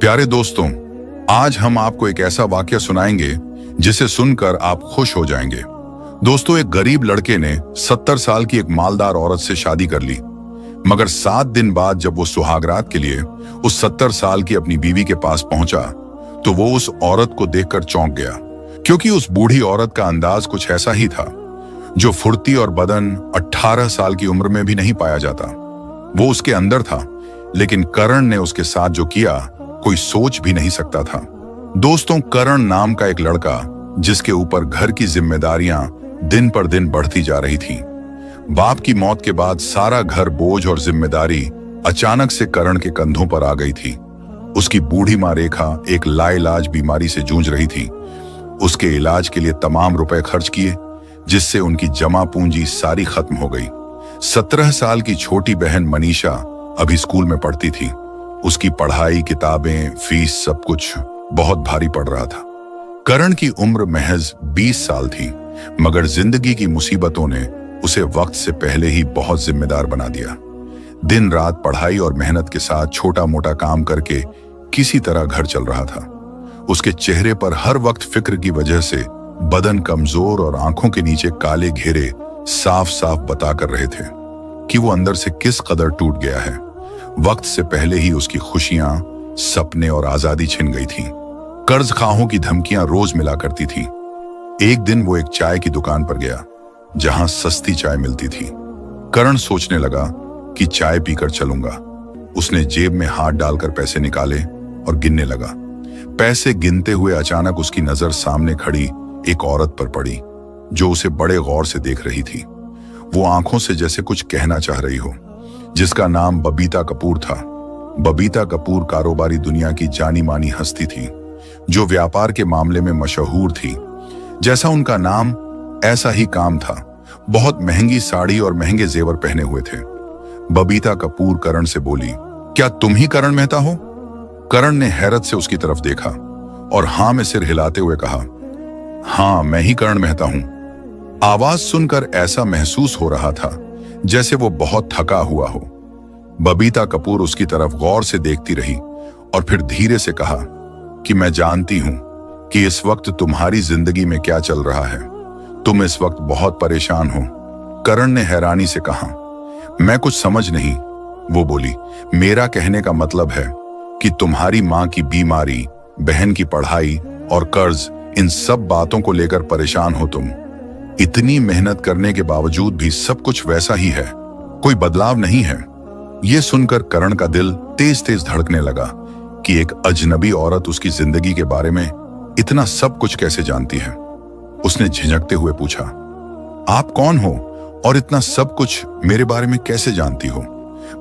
प्यारे दोस्तों, आज हम आपको एक ऐसा वाकया सुनाएंगे जिसे सुनकर आप खुश हो जाएंगे। दोस्तों, एक गरीब लड़के ने 70 साल की एक मालदार औरत से शादी कर ली, मगर 7 दिन बाद जब वो सुहागरात के लिए उस 70 साल की अपनी बीवी के पास पहुंचा तो वो उस औरत को देखकर चौंक गया, क्योंकि उस बूढ़ी औरत का अंदाज कुछ ऐसा ही था जो फुर्ती और बदन 18 साल की उम्र में भी नहीं पाया जाता। वो उसके अंदर था, लेकिन करण ने उसके साथ जो किया कोई सोच भी नहीं सकता था। दोस्तों, करण नाम का एक लड़का जिसके ऊपर घर की जिम्मेदारियां दिन पर दिन बढ़ती जा रही थीं। बाप की मौत के बाद सारा घर बोझ और जिम्मेदारी अचानक से करण के कंधों पर आ गई थी। उसकी बूढ़ी मां रेखा एक लाइलाज बीमारी से जूझ रही थी। उसके इलाज के लिए तमाम रुपए खर्च किए, जिससे उनकी जमा पूंजी सारी खत्म हो गई। 17 साल की छोटी बहन मनीषा अभी स्कूल में पढ़ती थी। उसकी पढ़ाई, किताबें, फीस सब कुछ बहुत भारी पड़ रहा था। करण की उम्र महज 20 साल थी, मगर जिंदगी की मुसीबतों ने उसे वक्त से पहले ही बहुत जिम्मेदार बना दिया। दिन रात पढ़ाई और मेहनत के साथ छोटा मोटा काम करके किसी तरह घर चल रहा था। उसके चेहरे पर हर वक्त फिक्र की वजह से बदन कमजोर और आंखों के नीचे काले घेरे साफ साफ बता कर रहे थे कि वो अंदर से किस कदर टूट गया है। वक्त से पहले ही उसकी खुशियां, सपने और आजादी छिन गई थी। कर्ज खाहों की धमकियां रोज मिला करती थी। एक दिन वो एक चाय की दुकान पर गया जहां सस्ती चाय मिलती थी। करण सोचने लगा कि चाय पीकर चलूंगा। उसने जेब में हाथ डालकर पैसे निकाले और गिनने लगा। पैसे गिनते हुए अचानक उसकी नजर सामने खड़ी एक औरत पर पड़ी जो उसे बड़े गौर से देख रही थी। वो आंखों से जैसे कुछ कहना चाह रही हो। जिसका नाम बबीता कपूर था। बबीता कपूर कारोबारी दुनिया की जानी मानी हस्ती थी, जो व्यापार के मामले में मशहूर थी। जैसा उनका नाम ऐसा ही काम था। बहुत महंगी साड़ी और महंगे जेवर पहने हुए थे। बबीता कपूर करण से बोली, क्या तुम ही करण मेहता हो? करण ने हैरत से उसकी तरफ देखा और हां में सिर हिलाते हुए कहा, हाँ, मैं ही करण मेहता हूं। आवाज सुनकर ऐसा महसूस हो रहा था जैसे वो बहुत थका हुआ हो। बबीता कपूर उसकी तरफ गौर से देखती रही और फिर धीरे से कहा कि मैं जानती हूं कि इस वक्त तुम्हारी जिंदगी में क्या चल रहा है। तुम इस वक्त बहुत परेशान हो। करण ने हैरानी से कहा, मैं कुछ समझ नहीं। वो बोली, मेरा कहने का मतलब है कि तुम्हारी मां की बीमारी, बहन की पढ़ाई और कर्ज, इन सब बातों को लेकर परेशान हो तुम। इतनी मेहनत करने के बावजूद भी सब कुछ वैसा ही है, कोई बदलाव नहीं है। यह सुनकर करण का दिल तेज तेज धड़कने लगा कि एक अजनबी औरत उसकी जिंदगी के बारे में इतना सब कुछ कैसे जानती है। उसने झिझकते हुए पूछा, आप कौन हो और इतना सब कुछ मेरे बारे में कैसे जानती हो?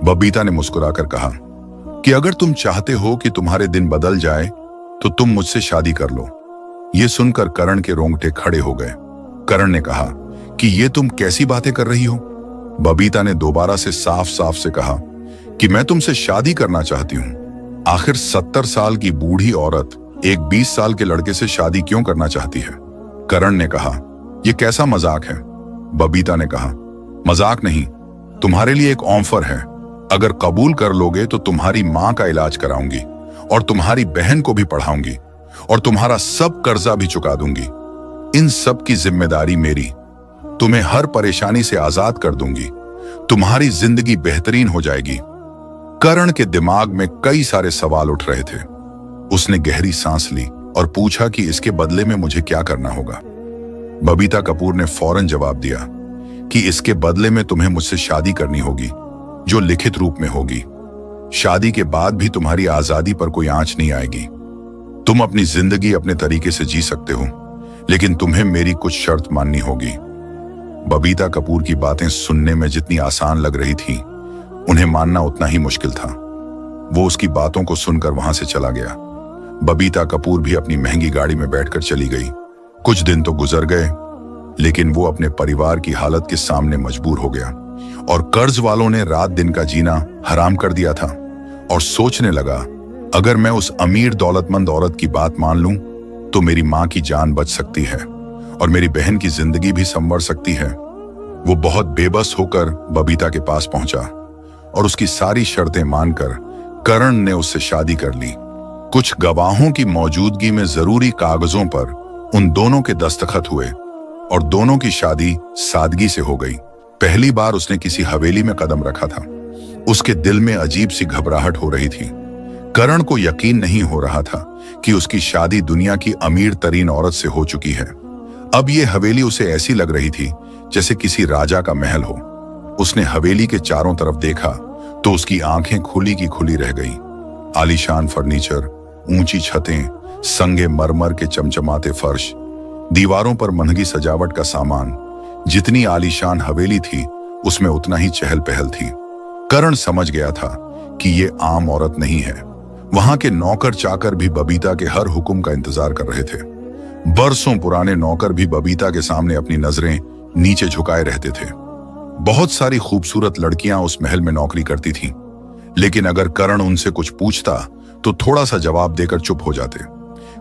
बबीता ने मुस्कुराकर कहा कि अगर तुम चाहते हो कि तुम्हारे दिन बदल जाए तो तुम मुझसे शादी कर लो। यह सुनकर करण के रोंगटे खड़े हो गए। करण ने कहा कि ये तुम कैसी बातें कर रही हो? बबीता ने दोबारा से साफ साफ से कहा कि मैं तुमसे शादी करना चाहती हूं। आखिर 70 साल की बूढ़ी औरत एक 20 साल के लड़के से शादी क्यों करना चाहती है? करण ने कहा, यह कैसा मजाक है? बबीता ने कहा, मजाक नहीं, तुम्हारे लिए एक ऑफर है। अगर कबूल कर लोगे तो तुम्हारी मां का इलाज कराऊंगी और तुम्हारी बहन को भी पढ़ाऊंगी और तुम्हारा सब कर्जा भी चुका दूंगी। इन सब की जिम्मेदारी मेरी। तुम्हें हर परेशानी से आजाद कर दूंगी। तुम्हारी जिंदगी बेहतरीन हो जाएगी। करण के दिमाग में कई सारे सवाल उठ रहे थे। उसने गहरी सांस ली और पूछा कि इसके बदले में मुझे क्या करना होगा? बबीता कपूर ने फौरन जवाब दिया कि इसके बदले में तुम्हें मुझसे शादी करनी होगी, जो लिखित रूप में होगी। शादी के बाद भी तुम्हारी आजादी पर कोई आंच नहीं आएगी। तुम अपनी जिंदगी अपने तरीके से जी सकते हो, लेकिन तुम्हें मेरी कुछ शर्त माननी होगी। बबीता कपूर की बातें सुनने में जितनी आसान लग रही थी, उन्हें मानना उतना ही मुश्किल था। वो उसकी बातों को सुनकर वहां से चला गया। बबीता कपूर भी अपनी महंगी गाड़ी में बैठकर चली गई। कुछ दिन तो गुजर गए, लेकिन वो अपने परिवार की हालत के सामने मजबूर हो गया और कर्ज वालों ने रात दिन का जीना हराम कर दिया था। और सोचने लगा, अगर मैं उस अमीर दौलतमंद औरत की बात मान लूं तो मेरी मां की जान बच सकती है और मेरी बहन की जिंदगी भी संवर सकती है। वो बहुत बेबस होकर बबीता के पास पहुंचा और उसकी सारी शर्तें मानकर करण ने उससे शादी कर ली। कुछ गवाहों की मौजूदगी में जरूरी कागजों पर उन दोनों के दस्तखत हुए और दोनों की शादी सादगी से हो गई। पहली बार उसने किसी हवेली में कदम रखा था। उसके दिल में अजीब सी घबराहट हो रही थी। करण को यकीन नहीं हो रहा था कि उसकी शादी दुनिया की अमीर तरीन औरत से हो चुकी है। अब ये हवेली उसे ऐसी लग रही थी जैसे किसी राजा का महल हो। उसने हवेली के चारों तरफ देखा तो उसकी आंखें खुली की खुली रह गई। आलीशान फर्नीचर, ऊंची छतें, संगे मरमर के चमचमाते फर्श, दीवारों पर महंगी सजावट का सामान। जितनी आलीशान हवेली थी उसमें उतना ही चहल पहल थी। करण समझ गया था कि ये आम औरत नहीं है। वहां के नौकर चाकर भी बबीता के हर हुक्म का इंतजार कर रहे थे। बरसों पुराने नौकर भी बबीता के सामने अपनी नजरें नीचे झुकाए रहते थे। बहुत सारी खूबसूरत लड़कियां उस महल में नौकरी करती थीं, लेकिन अगर करण उनसे कुछ पूछता तो थोड़ा सा जवाब देकर चुप हो जाते।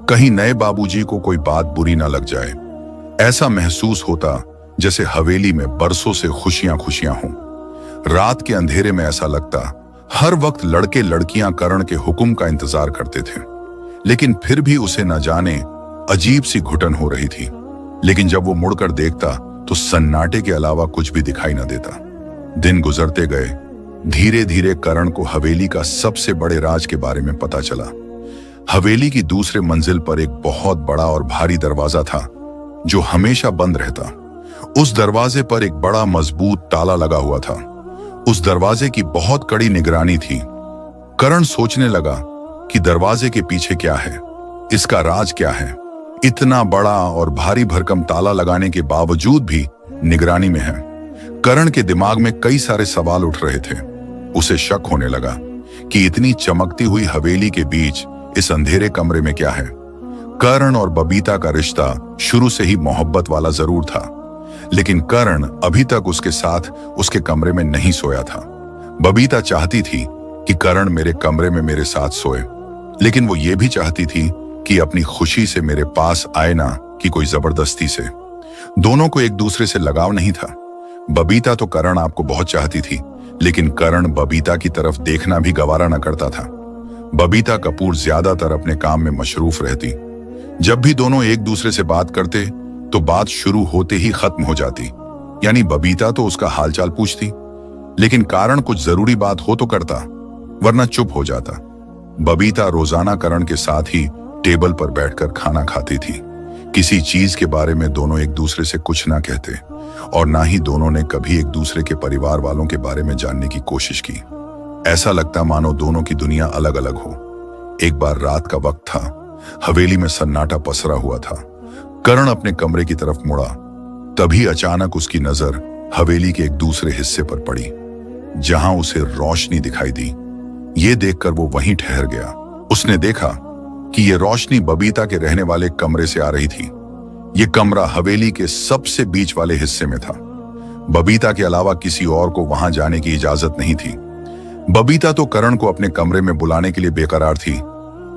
कहीं नए बाबूजी को कोई बात बुरी ना लग जाए। ऐसा महसूस होता जैसे हवेली में बरसों से खुशियां खुशियां हों। रात के अंधेरे में ऐसा लगता हर वक्त लड़के लड़कियां करण के हुक्म का इंतजार करते थे, लेकिन फिर भी उसे न जाने अजीब सी घुटन हो रही थी। लेकिन जब वो मुड़कर देखता तो सन्नाटे के अलावा कुछ भी दिखाई न देता। दिन गुजरते गए। धीरे धीरे करण को हवेली का सबसे बड़े राज के बारे में पता चला। हवेली की दूसरे मंजिल पर एक बहुत बड़ा और भारी दरवाजा था जो हमेशा बंद रहता। उस दरवाजे पर एक बड़ा मजबूत ताला लगा हुआ था। उस दरवाजे की बहुत कड़ी निगरानी थी। करण सोचने लगा कि दरवाजे के पीछे क्या है, इसका राज क्या है। इतना बड़ा और भारी भरकम ताला लगाने के बावजूद भी निगरानी में है। करण के दिमाग में कई सारे सवाल उठ रहे थे। उसे शक होने लगा कि इतनी चमकती हुई हवेली के बीच इस अंधेरे कमरे में क्या है। करण और बबीता का रिश्ता शुरू से ही मोहब्बत वाला जरूर था, लेकिन करण अभी तक उसके साथ उसके कमरे में नहीं सोया था। बबीता चाहती थी कि करण मेरे कमरे में मेरे साथ सोए, लेकिन वो ये भी चाहती थी कि अपनी खुशी से मेरे पास आए ना कि कोई जबरदस्ती से। दोनों को एक दूसरे से लगाव नहीं था। बबीता तो करण आपको बहुत चाहती थी, लेकिन करण बबीता की तरफ देखना भी गवारा न करता था। बबीता कपूर ज्यादातर अपने काम में मशरूफ रहती। जब भी दोनों एक दूसरे से बात करते तो बात शुरू होते ही खत्म हो जाती। यानी बबीता तो उसका हालचाल पूछती, लेकिन कारण कुछ जरूरी बात हो तो करता, वरना चुप हो जाता। बबीता रोजाना करण के साथ ही टेबल पर बैठकर खाना खाती थी। किसी चीज के बारे में दोनों एक दूसरे से कुछ ना कहते और ना ही दोनों ने कभी एक दूसरे के परिवार वालों के बारे में जानने की कोशिश की। ऐसा लगता मानो दोनों की दुनिया अलग अलग हो। एक बार रात का वक्त था। हवेली में सन्नाटा पसरा हुआ था। करण अपने कमरे की तरफ मुड़ा, तभी अचानक उसकी नजर हवेली के एक दूसरे हिस्से पर पड़ी, जहां उसे रोशनी दिखाई दी। ये देखकर वो वहीं ठहर गया। उसने देखा कि ये रोशनी बबीता के रहने वाले कमरे से आ रही थी। ये कमरा हवेली के सबसे बीच वाले हिस्से में था। बबीता के अलावा किसी और को वहां जाने की इजाजत नहीं थी। बबीता तो करण को अपने कमरे में बुलाने के लिए बेकरार थी,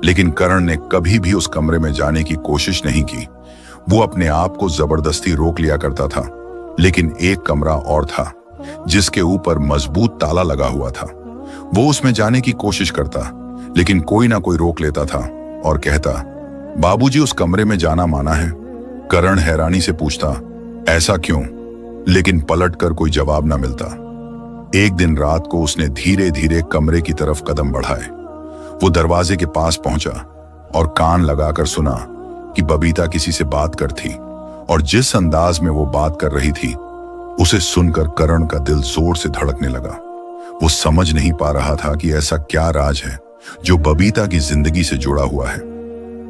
लेकिन करण ने कभी भी उस कमरे में जाने की कोशिश नहीं की। वो अपने आप को जबरदस्ती रोक लिया करता था। लेकिन एक कमरा और था जिसके ऊपर मजबूत ताला लगा हुआ था। वो उसमें जाने की कोशिश करता, लेकिन कोई ना कोई रोक लेता था और कहता, बाबूजी उस कमरे में जाना माना है। करण हैरानी से पूछता, ऐसा क्यों? लेकिन पलटकर कोई जवाब ना मिलता। एक दिन रात को उसने धीरे धीरे कमरे की तरफ कदम बढ़ाए। वो दरवाजे के पास पहुंचा और कान लगाकर सुना कि बबीता किसी से बात करती, और जिस अंदाज में वो बात कर रही थी उसे सुनकर करण का दिल जोर से धड़कने लगा। वो समझ नहीं पा रहा था कि ऐसा क्या राज है जो बबीता की जिंदगी से जुड़ा हुआ है,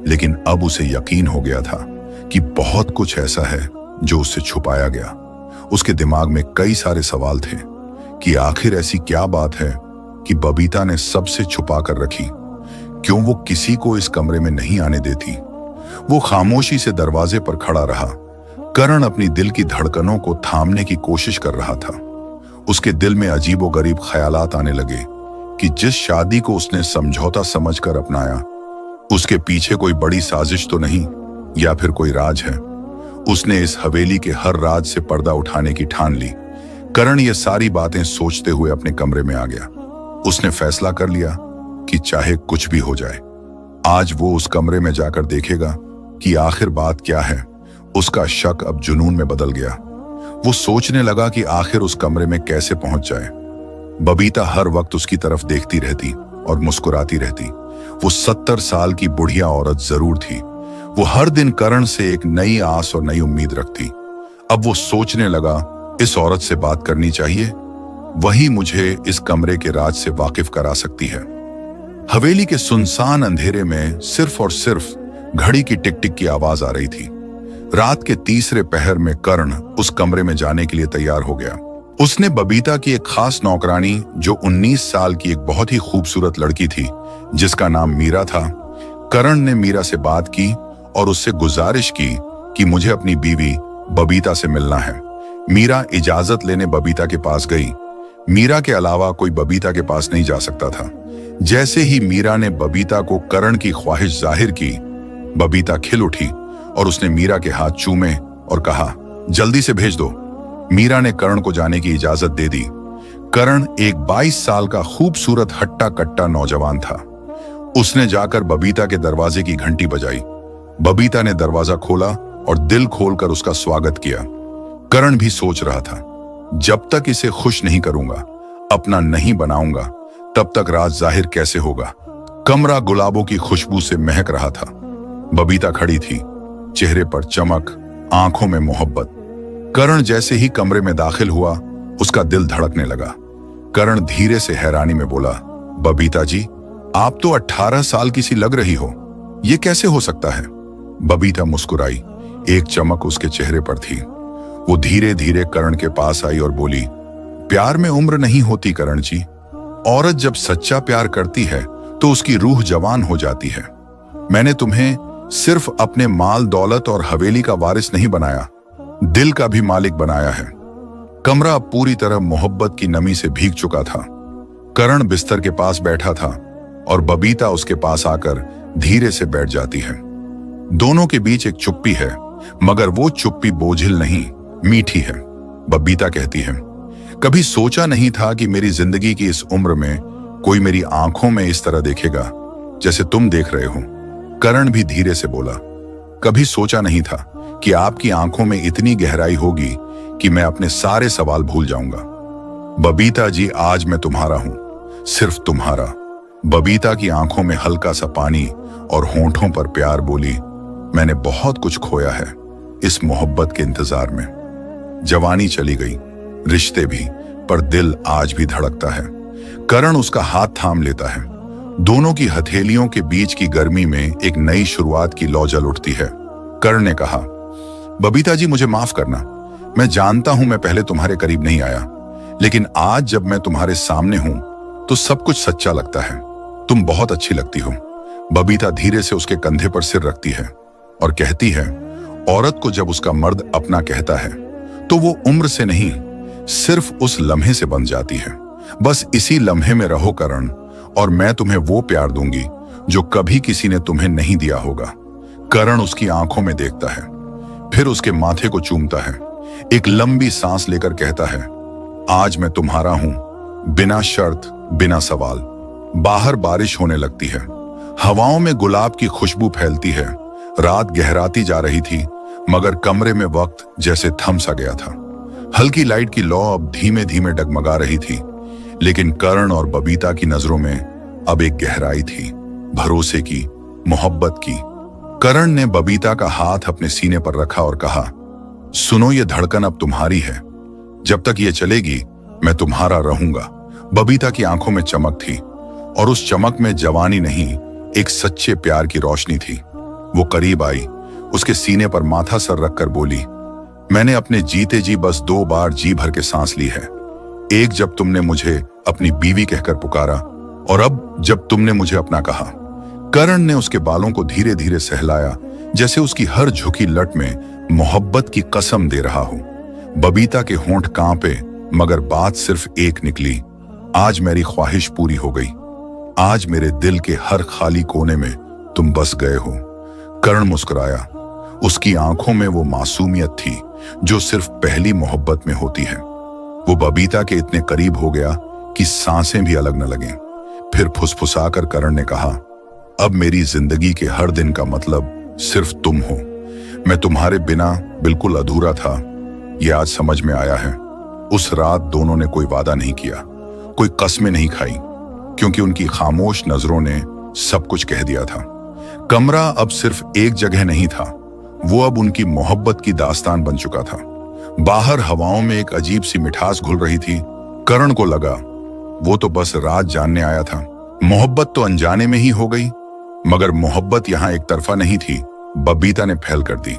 लेकिन अब उसे यकीन हो गया था कि बहुत कुछ ऐसा है जो उससे छुपाया गया। उसके दिमाग में कई सारे सवाल थे कि आखिर ऐसी क्या बात है कि बबीता ने सबसे छुपा कर रखी। क्यों वो किसी को इस कमरे में नहीं आने देती? वो खामोशी से दरवाजे पर खड़ा रहा। करण अपनी दिल की धड़कनों को थामने की कोशिश कर रहा था। उसके दिल में अजीबोगरीब ख्यालात आने लगे कि जिस शादी को उसने समझौता समझकर अपनाया, उसके पीछे कोई बड़ी साजिश तो नहीं, या फिर कोई राज है। उसने इस हवेली के हर राज से पर्दा उठाने की ठान ली। करण ये सारी बातें सोचते हुए अपने कमरे में आ गया। उसने फैसला कर लिया कि चाहे कुछ भी हो जाए, आज वो उस कमरे में जाकर देखेगा कि आखिर बात क्या है। उसका शक अब जुनून में बदल गया। वो सोचने लगा कि आखिर उस कमरे में कैसे पहुंच जाए। बबीता हर वक्त उसकी तरफ देखती रहती और मुस्कुराती रहती। वो 70 साल की बुढ़िया औरत जरूर थी। वो हर दिन करण से एक नई आस और नई उम्मीद रखती। अब वो सोचने लगा, इस औरत से बात करनी चाहिए, वही मुझे इस कमरे के राज से वाकिफ करा सकती है। हवेली के सुनसान अंधेरे में सिर्फ और सिर्फ घड़ी की टिक टिक की आवाज आ रही थी। रात के तीसरे पहर में कर्ण उस कमरे में जाने के लिए तैयार हो गया। उसने बबीता की एक खास नौकरानी, जो 19 साल की एक बहुत ही खूबसूरत लड़की थी, जिसका नाम मीरा था। कर्ण ने मीरा से बात की और उससे गुजारिश की कि मुझे अपनी बीवी बबीता से मिलना है। मीरा इजाजत लेने बबीता के पास गई। मीरा के अलावा कोई बबीता के पास नहीं जा सकता था। जैसे ही मीरा ने बबीता को करण की ख्वाहिश जाहिर की, बबीता खिल उठी और उसने मीरा के हाथ चूमे और कहा, जल्दी से भेज दो। मीरा ने करण को जाने की इजाजत दे दी। करण एक 22 साल का खूबसूरत हट्टा कट्टा नौजवान था। उसने जाकर बबीता के दरवाजे की घंटी बजाई। बबीता ने दरवाजा खोला और दिल खोलकर उसका स्वागत किया। करण भी सोच रहा था, जब तक इसे खुश नहीं करूंगा, अपना नहीं बनाऊंगा, तब तक राज जाहिर कैसे होगा। कमरा गुलाबों की खुशबू से महक रहा था। बबीता खड़ी थी, चेहरे पर चमक, आंखों में मोहब्बत। करण जैसे ही कमरे में दाखिल हुआ, उसका दिल धड़कने लगा। करण धीरे से हैरानी में बोला, बबीता जी, आप तो 18 साल की सी लग रही हो, ये कैसे हो सकता है? बबीता मुस्कुराई। एक चमक उसके चेहरे पर थी। वो धीरे धीरे करण के पास आई और बोली, प्यार में उम्र नहीं होती करण जी। औरत जब सच्चा प्यार करती है तो उसकी रूह जवान हो जाती है। मैंने तुम्हें सिर्फ अपने माल दौलत और हवेली का वारिस नहीं बनाया, दिल का भी मालिक बनाया है। कमरा पूरी तरह मोहब्बत की नमी से भीग चुका था। करण बिस्तर के पास बैठा था और बबीता उसके पास आकर धीरे से बैठ जाती है। दोनों के बीच एक चुप्पी है, मगर वो चुप्पी बोझिल नहीं, मीठी है। बबीता कहती है, कभी सोचा नहीं था कि मेरी जिंदगी की इस उम्र में कोई मेरी आंखों में इस तरह देखेगा जैसे तुम देख रहे हो। करण भी धीरे से बोला, कभी सोचा नहीं था कि आपकी आंखों में इतनी गहराई होगी कि मैं अपने सारे सवाल भूल जाऊंगा। बबीता जी, आज मैं तुम्हारा हूं, सिर्फ तुम्हारा। बबीता की आंखों में हल्का सा पानी और होंठों पर प्यार बोली, मैंने बहुत कुछ खोया है इस मोहब्बत के इंतजार में। जवानी चली गई, रिश्ते भी, पर दिल आज भी धड़कता है। करण उसका हाथ थाम लेता है। दोनों की हथेलियों के बीच की गर्मी में एक नई शुरुआत की लौ जल उठती है। करण ने कहा, बबीता जी, मुझे माफ करना। मैं जानता हूं मैं पहले तुम्हारे करीब नहीं आया, लेकिन आज जब मैं तुम्हारे सामने हूं तो सब कुछ सच्चा लगता है। तुम बहुत अच्छी लगती हो। बबीता धीरे से उसके कंधे पर सिर रखती है और कहती है, औरत को जब उसका मर्द अपना कहता है तो वो उम्र से नहीं, सिर्फ उस लम्हे से बन जाती है। बस इसी लम्हे में रहो करण, और मैं तुम्हें वो प्यार दूंगी जो कभी किसी ने तुम्हें नहीं दिया होगा। करण उसकी आंखों में देखता है, फिर उसके माथे को चूमता है, एक लंबी सांस लेकर कहता है, आज मैं तुम्हारा हूं, बिना शर्त, बिना सवाल। बाहर बारिश होने लगती है, हवाओं में गुलाब की खुशबू फैलती है। रात गहराती जा रही थी, मगर कमरे में वक्त जैसे थम सा गया था। हल्की लाइट की लौ अब धीमे धीमे डगमगा रही थी, लेकिन करण और बबीता की नजरों में अब एक गहराई थी, भरोसे की, मोहब्बत की। करण ने बबीता का हाथ अपने सीने पर रखा और कहा, सुनो, ये धड़कन अब तुम्हारी है। जब तक ये चलेगी मैं तुम्हारा रहूंगा। बबीता की आंखों में चमक थी, और उस चमक में जवानी नहीं, एक सच्चे प्यार की रोशनी थी। वो करीब आई, उसके सीने पर माथा सर रखकर बोली, मैंने अपने जीते जी बस 2 बार जी भर के सांस ली है। एक जब तुमने मुझे अपनी बीवी कहकर पुकारा, और अब जब तुमने मुझे अपना कहा। करण ने उसके बालों को धीरे धीरे सहलाया, जैसे उसकी हर झुकी लट में मोहब्बत की कसम दे रहा हो। बबीता के होंठ कांपे, मगर बात सिर्फ एक निकली, आज मेरी ख्वाहिश पूरी हो गई। आज मेरे दिल के हर खाली कोने में तुम बस गए हो। करण मुस्कुराया। उसकी आंखों में वो मासूमियत थी जो सिर्फ पहली मोहब्बत में होती है। वो बबीता के इतने करीब हो गया कि सांसें भी अलग न लगें। फिर फुसफुसाकर करण ने कहा, अब मेरी जिंदगी के हर दिन का मतलब सिर्फ तुम हो। मैं तुम्हारे बिना बिल्कुल अधूरा था, यह आज समझ में आया है। उस रात दोनों ने कोई वादा नहीं किया, कोई कस्में नहीं खाई, क्योंकि उनकी खामोश नजरों ने सब कुछ कह दिया था। कमरा अब सिर्फ एक जगह नहीं था, वो अब उनकी मोहब्बत की दास्तान बन चुका था। बाहर हवाओं में एक अजीब सी मिठास घुल रही थी। करण को लगा वो तो बस रात जानने आया था, मोहब्बत तो अनजाने में ही हो गई। मगर मोहब्बत यहां एक तरफा नहीं थी, बबीता ने पहल कर दी।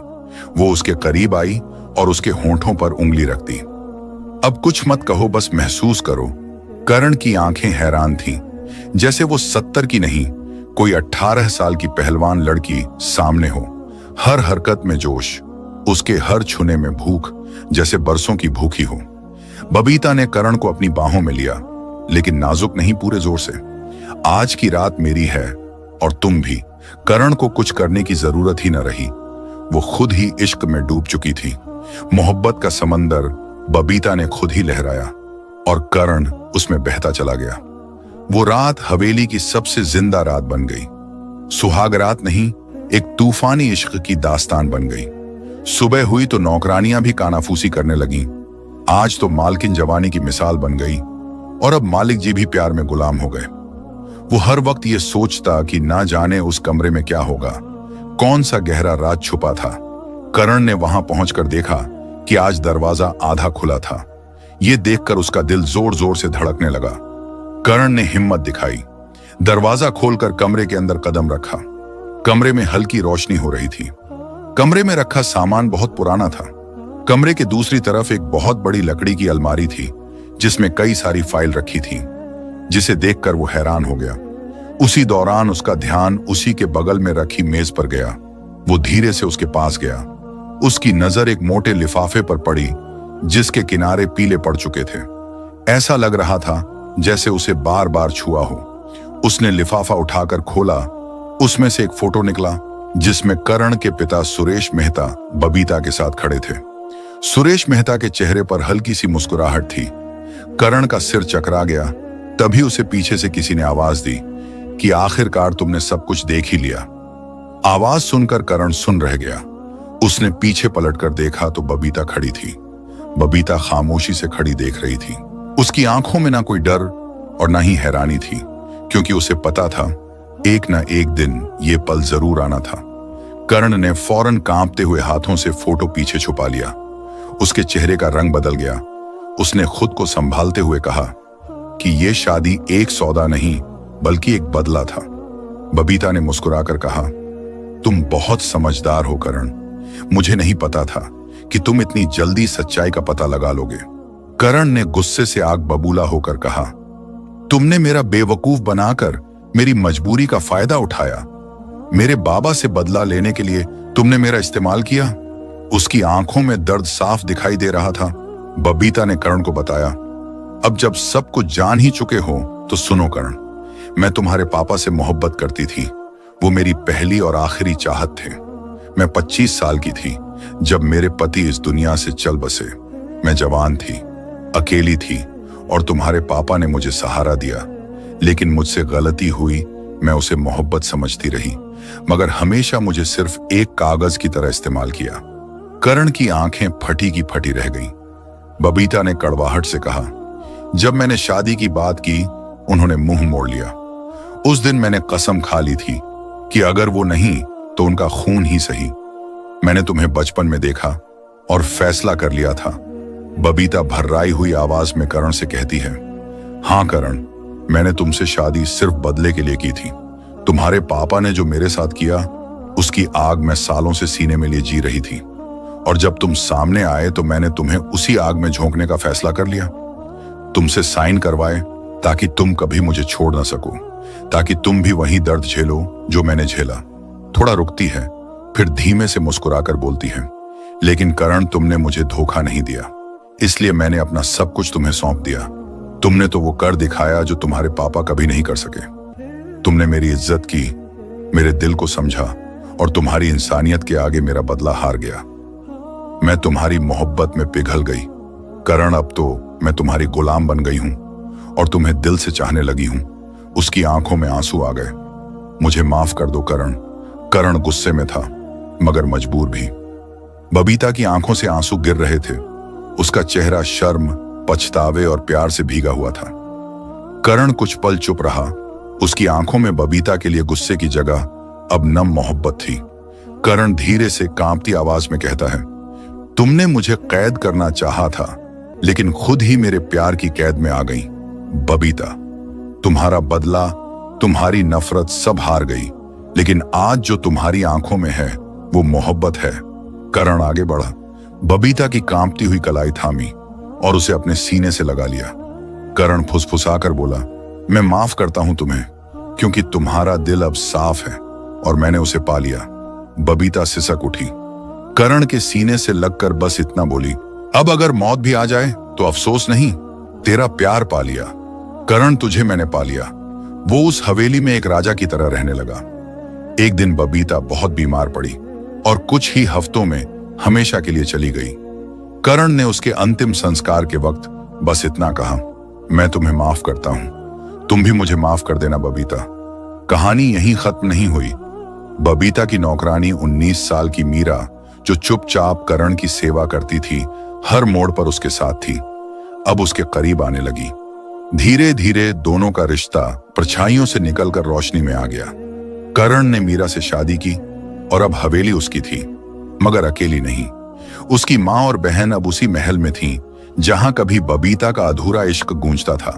वो उसके करीब आई और उसके होंठों पर उंगली रख दी। अब कुछ मत कहो, बस महसूस करो। करण की आंखें हैरान थीं, जैसे वो 70 की नहीं, कोई 18 साल की पहलवान लड़की सामने हो। हर हरकत में जोश, उसके हर छूने में भूख, जैसे बरसों की भूखी हो। बबीता ने करण को अपनी बाहों में लिया, लेकिन नाजुक नहीं, पूरे जोर से। आज की रात मेरी है और तुम भी। करण को कुछ करने की जरूरत ही न रही, वो खुद ही इश्क में डूब चुकी थी। मोहब्बत का समंदर बबीता ने खुद ही लहराया और करण उसमें बहता चला गया। वो रात हवेली की सबसे जिंदा रात बन गई। सुहाग रात नहीं, एक तूफानी इश्क की दास्तान बन गई। सुबह हुई तो नौकरानियां भी कानाफूसी करने लगीं। आज तो मालकिन जवानी की मिसाल बन गई और अब मालिक जी भी प्यार में गुलाम हो गए। वो हर वक्त ये सोचता कि ना जाने उस कमरे में क्या होगा, कौन सा गहरा राज छुपा था। करण ने वहां पहुंचकर देखा कि आज दरवाजा आधा खुला था। ये देखकर उसका दिल जोर जोर से धड़कने लगा। करण ने हिम्मत दिखाई, दरवाजा खोलकर कमरे के अंदर कदम रखा। कमरे में हल्की रोशनी हो रही थी। कमरे में रखा सामान बहुत पुराना था। कमरे के दूसरी तरफ एक बहुत बड़ी लकड़ी की अलमारी थी, जिसमें कई सारी फाइल रखी थी, जिसे देखकर वो हैरान हो गया। उसी दौरान उसका ध्यान उसी के बगल में रखी मेज पर गया। वो धीरे से उसके पास गया। उसकी नजर एक मोटे लिफाफे पर पड़ी, जिसके किनारे पीले पड़ चुके थे। ऐसा लग रहा था जैसे उसे बार बार छुआ हो। उसने लिफाफा उठाकर खोला। उसमें से एक फोटो निकला, जिसमें करण के पिता सुरेश मेहता बबीता के साथ खड़े थे। सुरेश मेहता के चेहरे पर हल्की सी मुस्कुराहट थी। करण का सिर चकरा गया। तभी उसे पीछे से किसी ने आवाज दी कि आखिरकार तुमने सब कुछ देख ही लिया। आवाज सुनकर करण सुन रह गया। उसने पीछे पलटकर देखा तो बबीता खड़ी थी। बबीता खामोशी से खड़ी देख रही थी। उसकी आंखों में ना कोई डर और ना ही हैरानी थी, क्योंकि उसे पता था एक ना एक दिन ये पल जरूर आना था। करण ने फौरन कांपते हुए हाथों से फोटो पीछे छुपा लिया। उसके चेहरे का रंग बदल गया। उसने खुद को संभालते हुए कहा कि यह शादी एक सौदा नहीं, बल्कि एक बदला था। बबीता ने मुस्कुराकर कहा, तुम बहुत समझदार हो करण। मुझे नहीं पता था कि तुम इतनी जल्दी सच्चाई का पता लगा लोगे। करण ने गुस्से से आग बबूला होकर कहा, तुमने मेरा बेवकूफ बनाकर मेरी मजबूरी का फायदा उठाया। मेरे बाबा से बदला लेने के लिए तुमने मेरा इस्तेमाल किया। उसकी आंखों में दर्द साफ दिखाई दे रहा था। बबीता ने करण को बताया, अब जब सब कुछ जान ही चुके हो तो सुनो करण, मैं तुम्हारे पापा से मोहब्बत करती थी। वो मेरी पहली और आखिरी चाहत थे। मैं 25 साल की थी जब मेरे पति इस दुनिया से चल बसे। मैं जवान थी, अकेली थी और तुम्हारे पापा ने मुझे सहारा दिया। लेकिन मुझसे गलती हुई। मैं उसे मोहब्बत समझती रही, मगर हमेशा मुझे सिर्फ एक कागज की तरह इस्तेमाल किया। करण की आंखें फटी की फटी रह गईं। बबीता ने कड़वाहट से कहा, जब मैंने शादी की बात की, उन्होंने मुंह मोड़ लिया। उस दिन मैंने कसम खा ली थी कि अगर वो नहीं तो उनका खून ही सही। मैंने तुम्हें बचपन में देखा और फैसला कर लिया था। बबीता भर्राई हुई आवाज में करण से कहती है, हाँ करण, मैंने तुमसे शादी सिर्फ बदले के लिए की थी। तुम्हारे पापा ने जो मेरे साथ किया, उसकी आग मैं सालों से सीने में लिए जी रही थी। और जब तुम सामने आए तो मैंने तुम्हें उसी आग में झोंकने का फैसला कर लिया। तुमसे साइन करवाए ताकि तुम कभी मुझे छोड़ ना सको, ताकि तुम भी वही दर्द झेलो जो मैंने झेला। थोड़ा रुकती है, फिर धीमे से मुस्कुराकर बोलती है, लेकिन करण, तुमने मुझे धोखा नहीं दिया, इसलिए मैंने अपना सब कुछ तुम्हें सौंप दिया। तुमने तो वो कर दिखाया जो तुम्हारे पापा कभी नहीं कर सके। तुमने मेरी इज्जत की, मेरे दिल को समझा और तुम्हारी इंसानियत के आगे मेरा बदला हार गया। मैं तुम्हारी मोहब्बत में पिघल गई। करण, अब तो मैं तुम्हारी गुलाम बन गई हूं और तुम्हें दिल से चाहने लगी हूं। उसकी आंखों में आंसू आ गए। मुझे माफ कर दो करण। करण गुस्से में था मगर मजबूर भी। बबीता की आंखों से आंसू गिर रहे थे। उसका चेहरा शर्म, पछतावे और प्यार से भीगा हुआ था। करण कुछ पल चुप रहा। उसकी आंखों में बबीता के लिए गुस्से की जगह अब नम मोहब्बत थी। करण धीरे से कांपती आवाज में कहता है, तुमने मुझे कैद करना चाहा था लेकिन खुद ही मेरे प्यार की कैद में आ गई। बबीता, तुम्हारा बदला, तुम्हारी नफरत सब हार गई, लेकिन आज जो तुम्हारी आंखों में है वो मोहब्बत है। करण आगे बढ़ा, बबीता की कांपती हुई कलाई थामी और उसे अपने सीने से लगा लिया। करण फुसफुसाकर बोला, मैं माफ करता हूं तुम्हें क्योंकि तुम्हारा दिल अब साफ है और मैंने उसे पा लिया। बबीता सिसक उठी, करण के सीने से लगकर बस इतना बोली, अब अगर मौत भी आ जाए तो अफसोस नहीं, तेरा प्यार पा लिया। करण, तुझे मैंने पा लिया। वो उस हवेली में एक राजा की तरह रहने लगा। एक दिन बबीता बहुत बीमार पड़ी और कुछ ही हफ्तों में हमेशा के लिए चली गई। करण ने उसके अंतिम संस्कार के वक्त बस इतना कहा, मैं तुम्हें माफ करता हूं, तुम भी मुझे माफ कर देना बबीता। कहानी यहीं खत्म नहीं हुई। बबीता की नौकरानी 19 साल की मीरा, जो चुपचाप करण की सेवा करती थी, हर मोड़ पर उसके साथ थी, अब उसके करीब आने लगी। धीरे धीरे दोनों का रिश्ता परछाइयों से निकलकर रोशनी में आ गया। करण ने मीरा से शादी की और अब हवेली उसकी थी, मगर अकेली नहीं। उसकी माँ और बहन अब उसी महल में थीं, जहां कभी बबीता का अधूरा इश्क गूंजता था।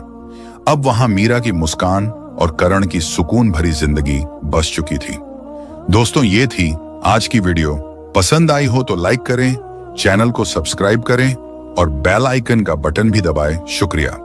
अब वहां मीरा की मुस्कान और करण की सुकून भरी जिंदगी बस चुकी थी। दोस्तों, ये थी आज की वीडियो। पसंद आई हो तो लाइक करें, चैनल को सब्सक्राइब करें और बेल आइकन का बटन भी दबाएं। शुक्रिया।